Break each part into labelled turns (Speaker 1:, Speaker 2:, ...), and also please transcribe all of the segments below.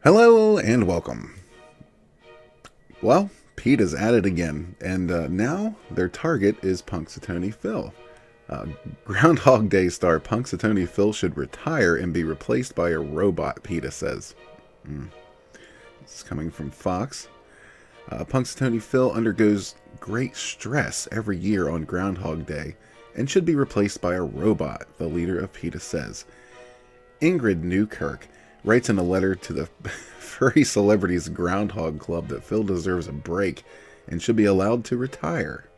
Speaker 1: Hello and welcome. Well, Pete is at it again, and now their target is Punxsutawney Phil. Uh, Groundhog Day star Punxsutawney Phil should retire and be replaced by a robot, Peta says. This is coming from Fox. Punxsutawney Phil undergoes great stress every year on Groundhog Day and should be replaced by a robot, the leader of Peta says. Ingrid Newkirk writes in a letter to the furry celebrities Groundhog Club that Phil deserves a break and should be allowed to retire.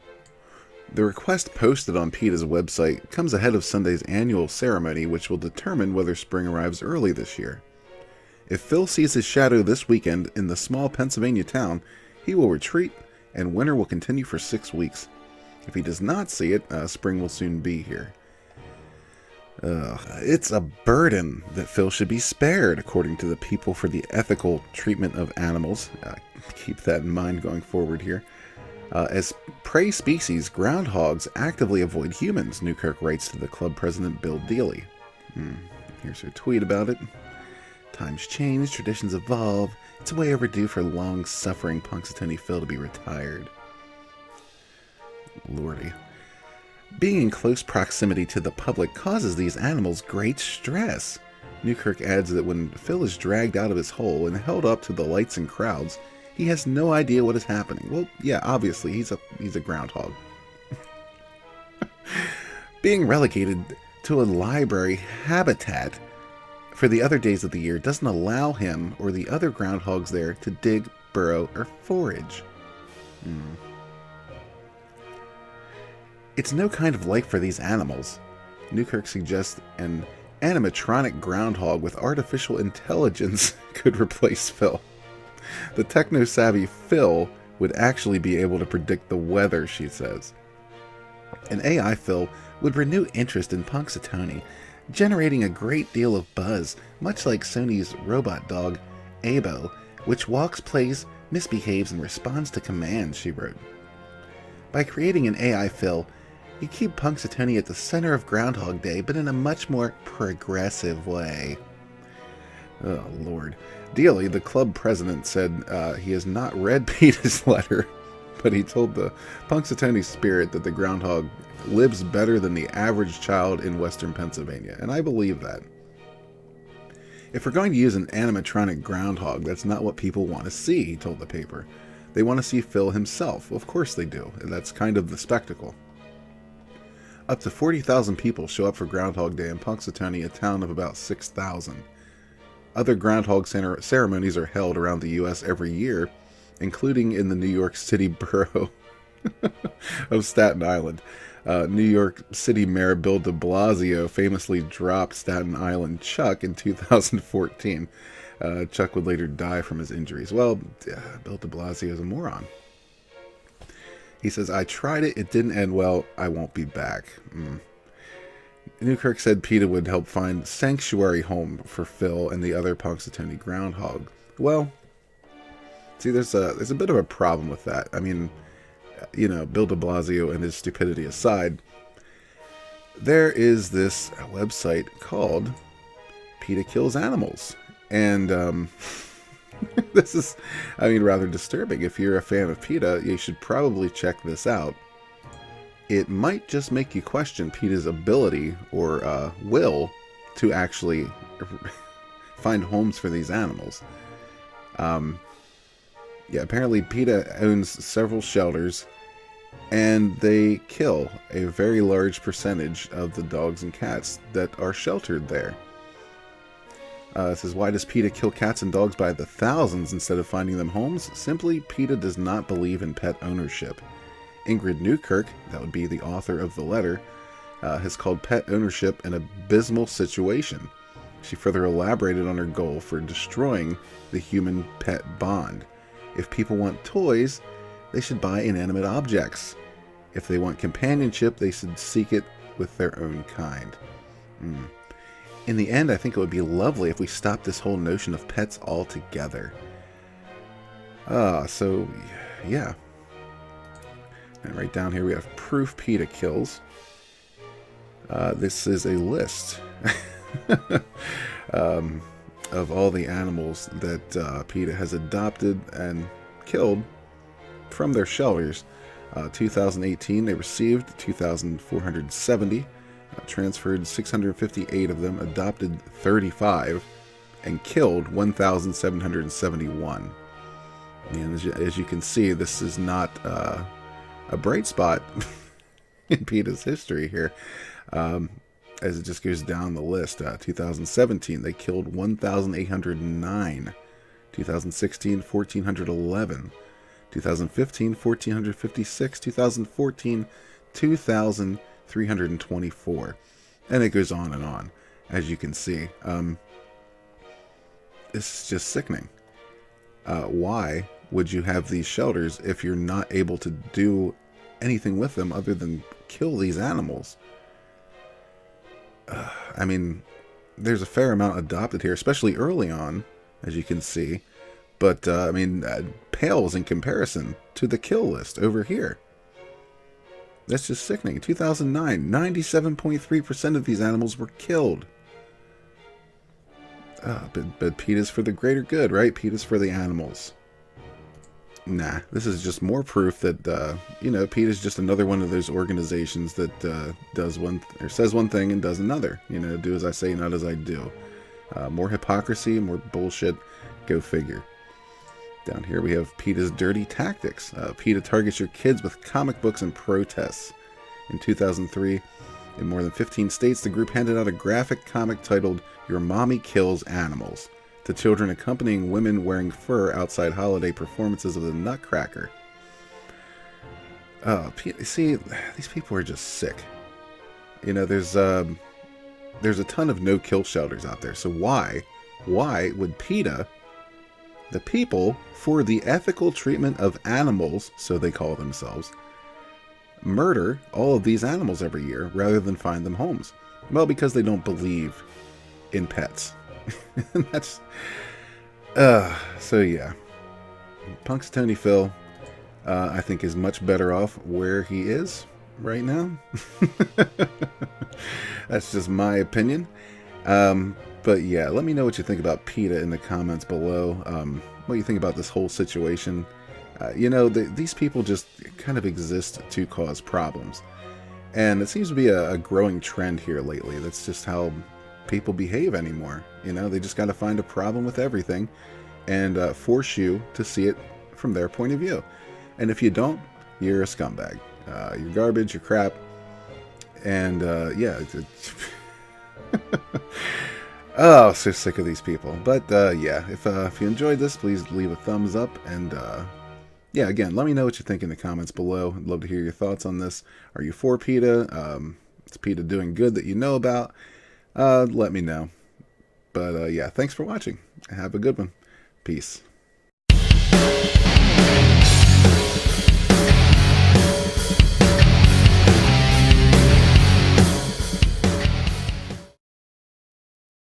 Speaker 1: The request posted on PETA's website comes ahead of Sunday's annual ceremony, which will determine whether spring arrives early this year. If Phil sees his shadow this weekend in the small Pennsylvania town, he will retreat and winter will continue for 6 weeks. If he does not see it, spring will soon be here. It's a burden that Phil should be spared, according to the People for the Ethical Treatment of Animals. Keep that in mind going forward here. As prey species, groundhogs actively avoid humans, Newkirk writes to the club president Bill Dealey. Here's her tweet about it. Times change, traditions evolve. It's way overdue for long-suffering Punxsutawney Phil to be retired. Lordy. Being in close proximity to the public causes these animals great stress. Newkirk adds that when Phil is dragged out of his hole and held up to the lights and crowds, he has no idea what is happening. Well, yeah, obviously, he's a groundhog. Being relegated to a library habitat for the other days of the year doesn't allow him or the other groundhogs there to dig, burrow, or forage. It's no kind of life for these animals. Newkirk suggests an animatronic groundhog with artificial intelligence could replace Phil. The techno-savvy Phil would actually be able to predict the weather, she says. An AI Phil would renew interest in Punxsutawney, generating a great deal of buzz, much like Sony's robot dog, Abo, which walks, plays, misbehaves, and responds to commands, she wrote. By creating an AI Phil, you keep Punxsutawney at the center of Groundhog Day, but in a much more progressive way. Oh, Lord. Dealey, the club president, said he has not read Peter's letter, but he told the Punxsutawney spirit that the groundhog lives better than the average child in western Pennsylvania, and I believe that. If we're going to use an animatronic groundhog, that's not what people want to see, he told the paper. They want to see Phil himself. Of course they do, and that's kind of the spectacle. Up to 40,000 people show up for Groundhog Day in Punxsutawney, a town of about 6,000. Other groundhog ceremonies are held around the U.S. every year, including in the New York City borough of Staten Island. New York City Mayor Bill de Blasio famously dropped Staten Island Chuck in 2014. Chuck would later die from his injuries. Well, Bill de Blasio is a moron. He says, I tried it, it didn't end well, I won't be back. Newkirk said PETA would help find sanctuary home for Phil and the other Punxsutawney groundhog. Well, see, there's a bit of a problem with that. I mean, you know, Bill de Blasio and his stupidity aside, there is this website called PETA Kills Animals. And this is, I mean, rather disturbing. If you're a fan of PETA, you should probably check this out. It might just make you question PETA's ability or will to actually find homes for these animals. Yeah, apparently PETA owns several shelters, and they kill a very large percentage of the dogs and cats that are sheltered there. It says, why does PETA kill cats and dogs by the thousands instead of finding them homes? Simply, PETA does not believe in pet ownership. Ingrid Newkirk, that would be the author of the letter, has called pet ownership an abysmal situation. She further elaborated on her goal for destroying the human-pet bond. If people want toys, they should buy inanimate objects. If they want companionship, they should seek it with their own kind. In the end, I think it would be lovely if we stopped this whole notion of pets altogether. So, yeah. And right down here we have proof PETA kills. This is a list. of all the animals that PETA has adopted and killed from their shelters. 2018, they received 2,470, transferred 658 of them, adopted 35, and killed 1,771. And as you can see, this is not a bright spot in PETA's history here. As it just goes down the list. 2017, they killed 1,809. 2016, 1,411. 2015, 1,456. 2014, 2,324. And it goes on and on, as you can see. It's just sickening. Why would you have these shelters if you're not able to do anything with them other than kill these animals? I mean, there's a fair amount adopted here, especially early on, as you can see. But, I mean, pales in comparison to the kill list over here. That's just sickening. 2009, 97.3% of these animals were killed. But PETA's for the greater good, right? PETA's for the animals. Nah, this is just more proof that, PETA's just another one of those organizations that does one or says one thing and does another. Do as I say, not as I do. More hypocrisy, more bullshit. Go figure. Down here we have PETA's dirty tactics. PETA targets your kids with comic books and protests. In 2003, in more than 15 states, the group handed out a graphic comic titled "Your Mommy Kills Animals" to children accompanying women wearing fur outside holiday performances of the Nutcracker. See, these people are just sick. There's a ton of no-kill shelters out there. So why would PETA, the people for the ethical treatment of animals, so they call themselves, murder all of these animals every year rather than find them homes? Well, because they don't believe in pets. That's so yeah. Punxsutawney Phil, I think, is much better off where he is right now. That's just my opinion. But yeah, let me know what you think about PETA in the comments below. What you think about this whole situation. These people just kind of exist to cause problems, and it seems to be a growing trend here lately. That's just how people behave anymore. They just got to find a problem with everything and force you to see it from their point of view. And if you don't, you're a scumbag. You're garbage, you're crap. And yeah, oh, so sick of these people. But yeah, if you enjoyed this, please leave a thumbs up. And yeah, again, let me know what you think in the comments below. I'd love to hear your thoughts on this. Are you for PETA? Is PETA doing good that you know about? Let me know. But yeah, thanks for watching. Have a good one. Peace.